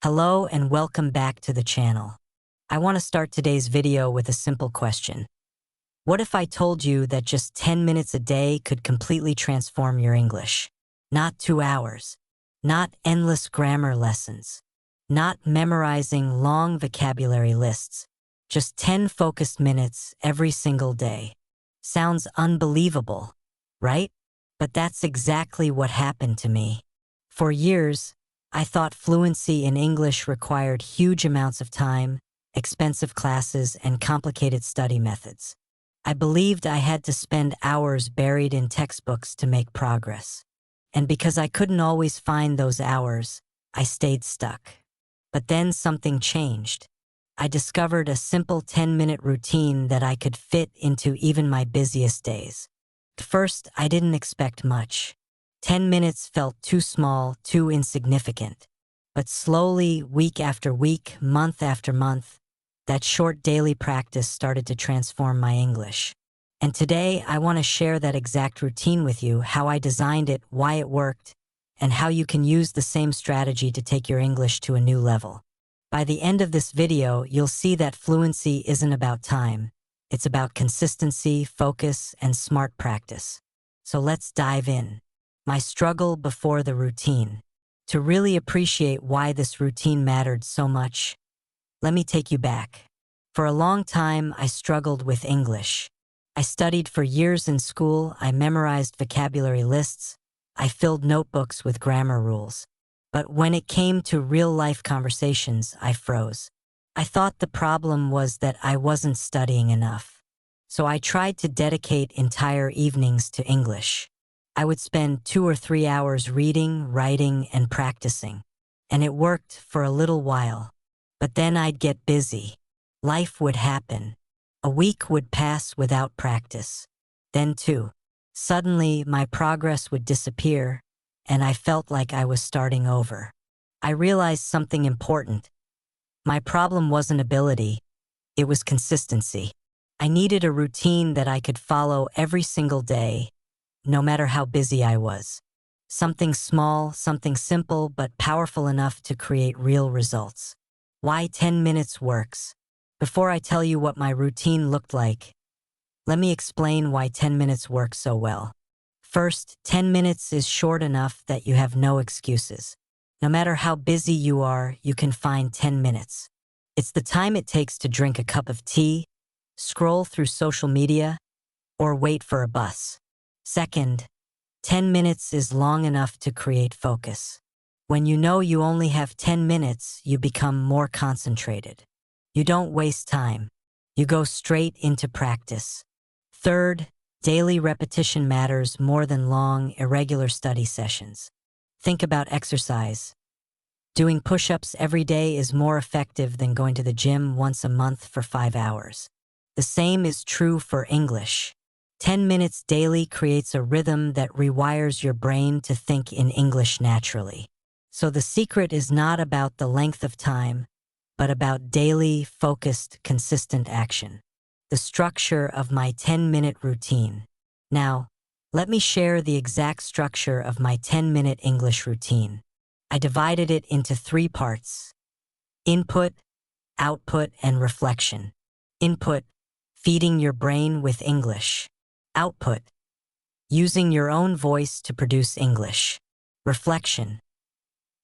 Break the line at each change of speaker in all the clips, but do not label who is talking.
Hello and welcome back to the channel. I want to start today's video with a simple question. What if I told you that just 10 minutes a day could completely transform your English? Not 2 hours, not endless grammar lessons, not memorizing long vocabulary lists, just 10 focused minutes every single day. Sounds unbelievable, right? But that's exactly what happened to me. For years, I thought fluency in English required huge amounts of time, expensive classes, and complicated study methods. I believed I had to spend hours buried in textbooks to make progress. And because I couldn't always find those hours, I stayed stuck. But then something changed. I discovered a simple 10-minute routine that I could fit into even my busiest days. At first, I didn't expect much. 10 minutes felt too small, too insignificant. But slowly, week after week, month after month, that short daily practice started to transform my English. And today, I want to share that exact routine with you, how I designed it, why it worked, and how you can use the same strategy to take your English to a new level. By the end of this video, you'll see that fluency isn't about time. It's about consistency, focus, and smart practice. So let's dive in. My struggle before the routine. To really appreciate why this routine mattered so much, let me take you back. For a long time, I struggled with English. I studied for years in school, I memorized vocabulary lists, I filled notebooks with grammar rules. But when it came to real-life conversations, I froze. I thought the problem was that I wasn't studying enough. So I tried to dedicate entire evenings to English. I would spend 2 or 3 hours reading, writing, and practicing. And it worked for a little while. But then I'd get busy. Life would happen. A week would pass without practice. Then too, suddenly my progress would disappear, and I felt like I was starting over. I realized something important. My problem wasn't ability, it was consistency. I needed a routine that I could follow every single day, no matter how busy I was. Something small, something simple, but powerful enough to create real results. Why 10 minutes works. Before I tell you what my routine looked like, let me explain why 10 minutes works so well. First, 10 minutes is short enough that you have no excuses. No matter how busy you are, you can find 10 minutes. It's the time it takes to drink a cup of tea, scroll through social media, or wait for a bus. Second, 10 minutes is long enough to create focus. When you know you only have 10 minutes, you become more concentrated. You don't waste time. You go straight into practice. Third, daily repetition matters more than long, irregular study sessions. Think about exercise. Doing push-ups every day is more effective than going to the gym once a month for 5 hours. The same is true for English. 10 minutes daily creates a rhythm that rewires your brain to think in English naturally. So the secret is not about the length of time, but about daily, focused, consistent action. The structure of my 10-minute routine. Now, let me share the exact structure of my 10-minute English routine. I divided it into 3 parts: input, output, and reflection. Input, feeding your brain with English. Output, using your own voice to produce English. Reflection,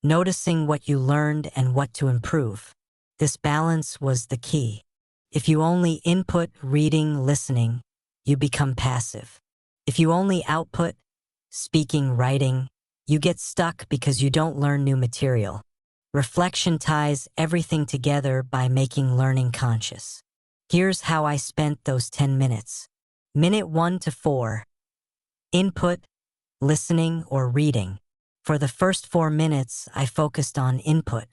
noticing what you learned and what to improve. This balance was the key. If you only input, reading, listening, you become passive. If you only output, speaking, writing, you get stuck because you don't learn new material. Reflection ties everything together by making learning conscious. Here's how I spent those 10 minutes. Minute 1 to 4. Input, listening, or reading. For the first 4 minutes, I focused on input.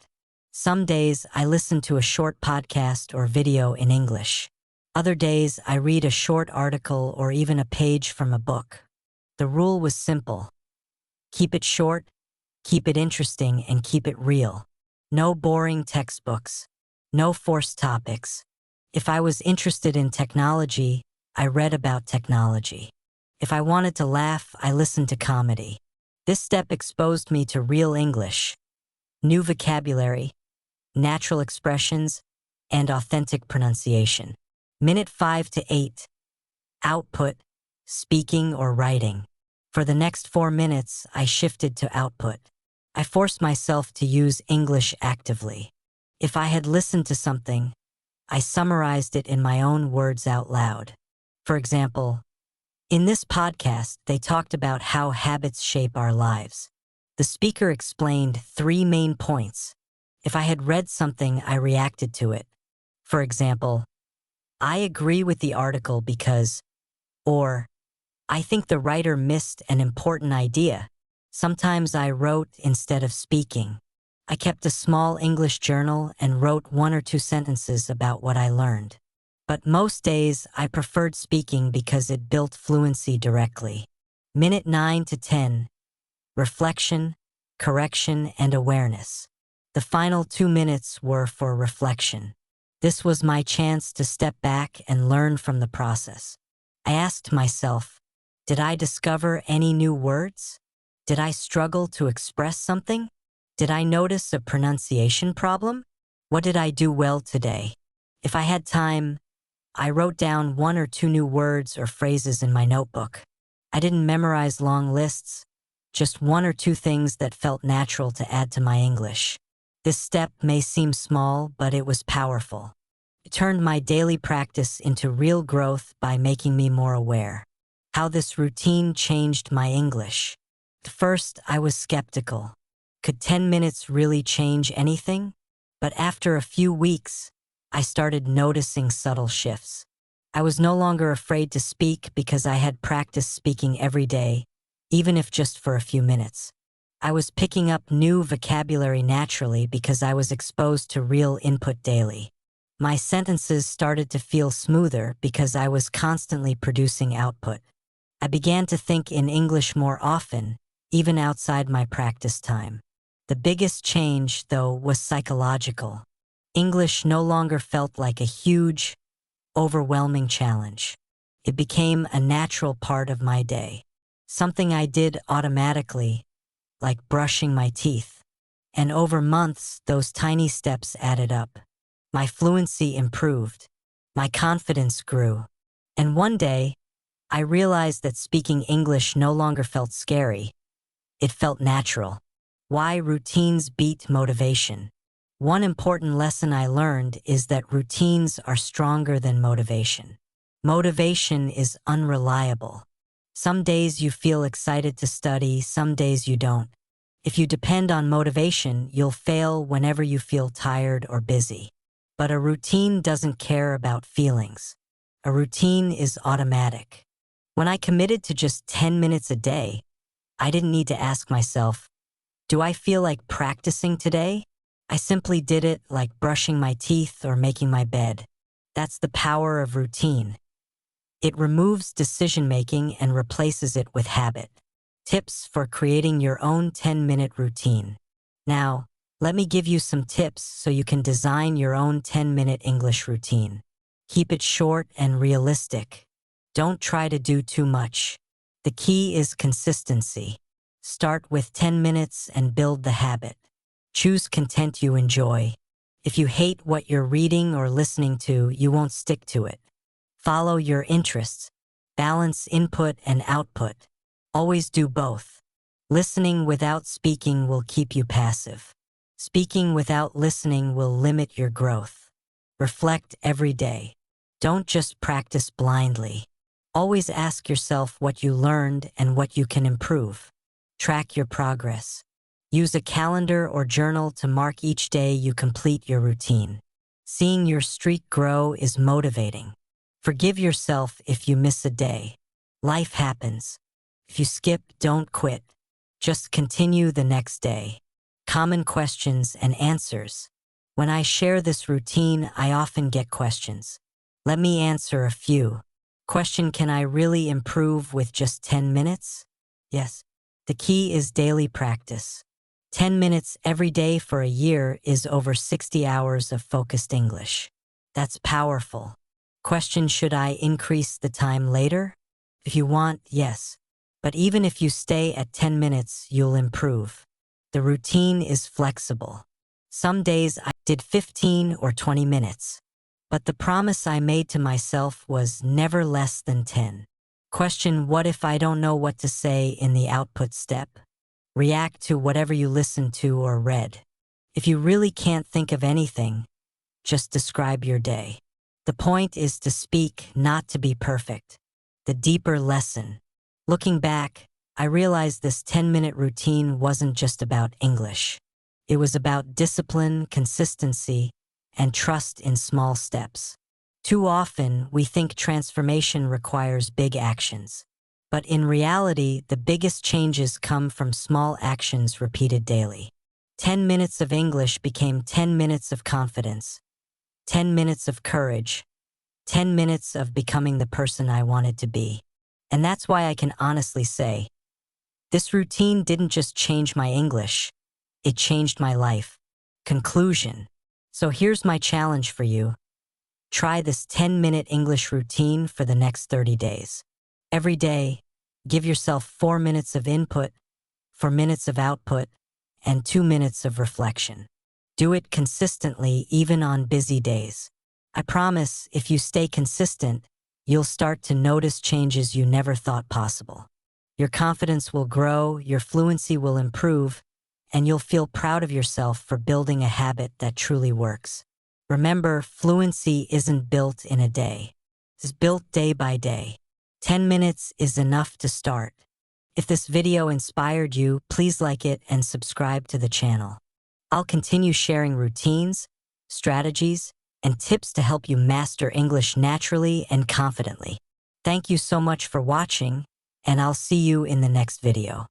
Some days, I listened to a short podcast or video in English. Other days, I read a short article or even a page from a book. The rule was simple. Keep it short, keep it interesting, and keep it real. No boring textbooks. No forced topics. If I was interested in technology, I read about technology. If I wanted to laugh, I listened to comedy. This step exposed me to real English. New vocabulary, natural expressions, and authentic pronunciation. Minute 5 to 8. Output, speaking or writing. For the next 4 minutes, I shifted to output. I forced myself to use English actively. If I had listened to something, I summarized it in my own words out loud. For example, in this podcast, they talked about how habits shape our lives. The speaker explained 3 main points. If I had read something, I reacted to it. For example, I agree with the article because, or, I think the writer missed an important idea. Sometimes I wrote instead of speaking. I kept a small English journal and wrote 1 or 2 sentences about what I learned. But most days, I preferred speaking because it built fluency directly. Minute 9 to 10. Reflection, correction, and awareness. The final 2 minutes were for reflection. This was my chance to step back and learn from the process. I asked myself, did I discover any new words? Did I struggle to express something? Did I notice a pronunciation problem? What did I do well today? If I had time, I wrote down 1 or 2 new words or phrases in my notebook. I didn't memorize long lists, just 1 or 2 things that felt natural to add to my English. This step may seem small, but it was powerful. It turned my daily practice into real growth by making me more aware. How this routine changed my English. At first, I was skeptical. Could 10 minutes really change anything? But after a few weeks, I started noticing subtle shifts. I was no longer afraid to speak because I had practiced speaking every day, even if just for a few minutes. I was picking up new vocabulary naturally because I was exposed to real input daily. My sentences started to feel smoother because I was constantly producing output. I began to think in English more often, even outside my practice time. The biggest change, though, was psychological. English no longer felt like a huge, overwhelming challenge. It became a natural part of my day, something I did automatically, like brushing my teeth. And over months, those tiny steps added up. My fluency improved. My confidence grew. And one day, I realized that speaking English no longer felt scary. It felt natural. Why routines beat motivation. One important lesson I learned is that routines are stronger than motivation. Motivation is unreliable. Some days you feel excited to study, some days you don't. If you depend on motivation, you'll fail whenever you feel tired or busy. But a routine doesn't care about feelings. A routine is automatic. When I committed to just 10 minutes a day, I didn't need to ask myself, do I feel like practicing today? I simply did it like brushing my teeth or making my bed. That's the power of routine. It removes decision-making and replaces it with habit. Tips for creating your own 10-minute routine. Now, let me give you some tips so you can design your own 10-minute English routine. Keep it short and realistic. Don't try to do too much. The key is consistency. Start with 10 minutes and build the habit. Choose content you enjoy. If you hate what you're reading or listening to, you won't stick to it. Follow your interests. Balance input and output. Always do both. Listening without speaking will keep you passive. Speaking without listening will limit your growth. Reflect every day. Don't just practice blindly. Always ask yourself what you learned and what you can improve. Track your progress. Use a calendar or journal to mark each day you complete your routine. Seeing your streak grow is motivating. Forgive yourself if you miss a day. Life happens. If you skip, don't quit. Just continue the next day. Common questions and answers. When I share this routine, I often get questions. Let me answer a few. Question: can I really improve with just 10 minutes? Yes. The key is daily practice. 10 minutes every day for a year is over 60 hours of focused English. That's powerful. Question: should I increase the time later? If you want, yes. But even if you stay at 10 minutes, you'll improve. The routine is flexible. Some days I did 15 or 20 minutes. But the promise I made to myself was never less than 10. Question: what if I don't know what to say in the output step? React to whatever you listened to or read. If you really can't think of anything, just describe your day. The point is to speak, not to be perfect. The deeper lesson. Looking back, I realized this 10-minute routine wasn't just about English. It was about discipline, consistency, and trust in small steps. Too often, we think transformation requires big actions. But in reality, the biggest changes come from small actions repeated daily. 10 minutes of English became 10 minutes of confidence, 10 minutes of courage, 10 minutes of becoming the person I wanted to be. And that's why I can honestly say, this routine didn't just change my English, it changed my life. Conclusion. So here's my challenge for you. Try this 10-minute English routine for the next 30 days. Every day, give yourself 4 minutes of input, 4 minutes of output, and 2 minutes of reflection. Do it consistently, even on busy days. I promise, if you stay consistent, you'll start to notice changes you never thought possible. Your confidence will grow, your fluency will improve, and you'll feel proud of yourself for building a habit that truly works. Remember, fluency isn't built in a day. It's built day by day. 10 minutes is enough to start. If this video inspired you, please like it and subscribe to the channel. I'll continue sharing routines, strategies, and tips to help you master English naturally and confidently. Thank you so much for watching, and I'll see you in the next video.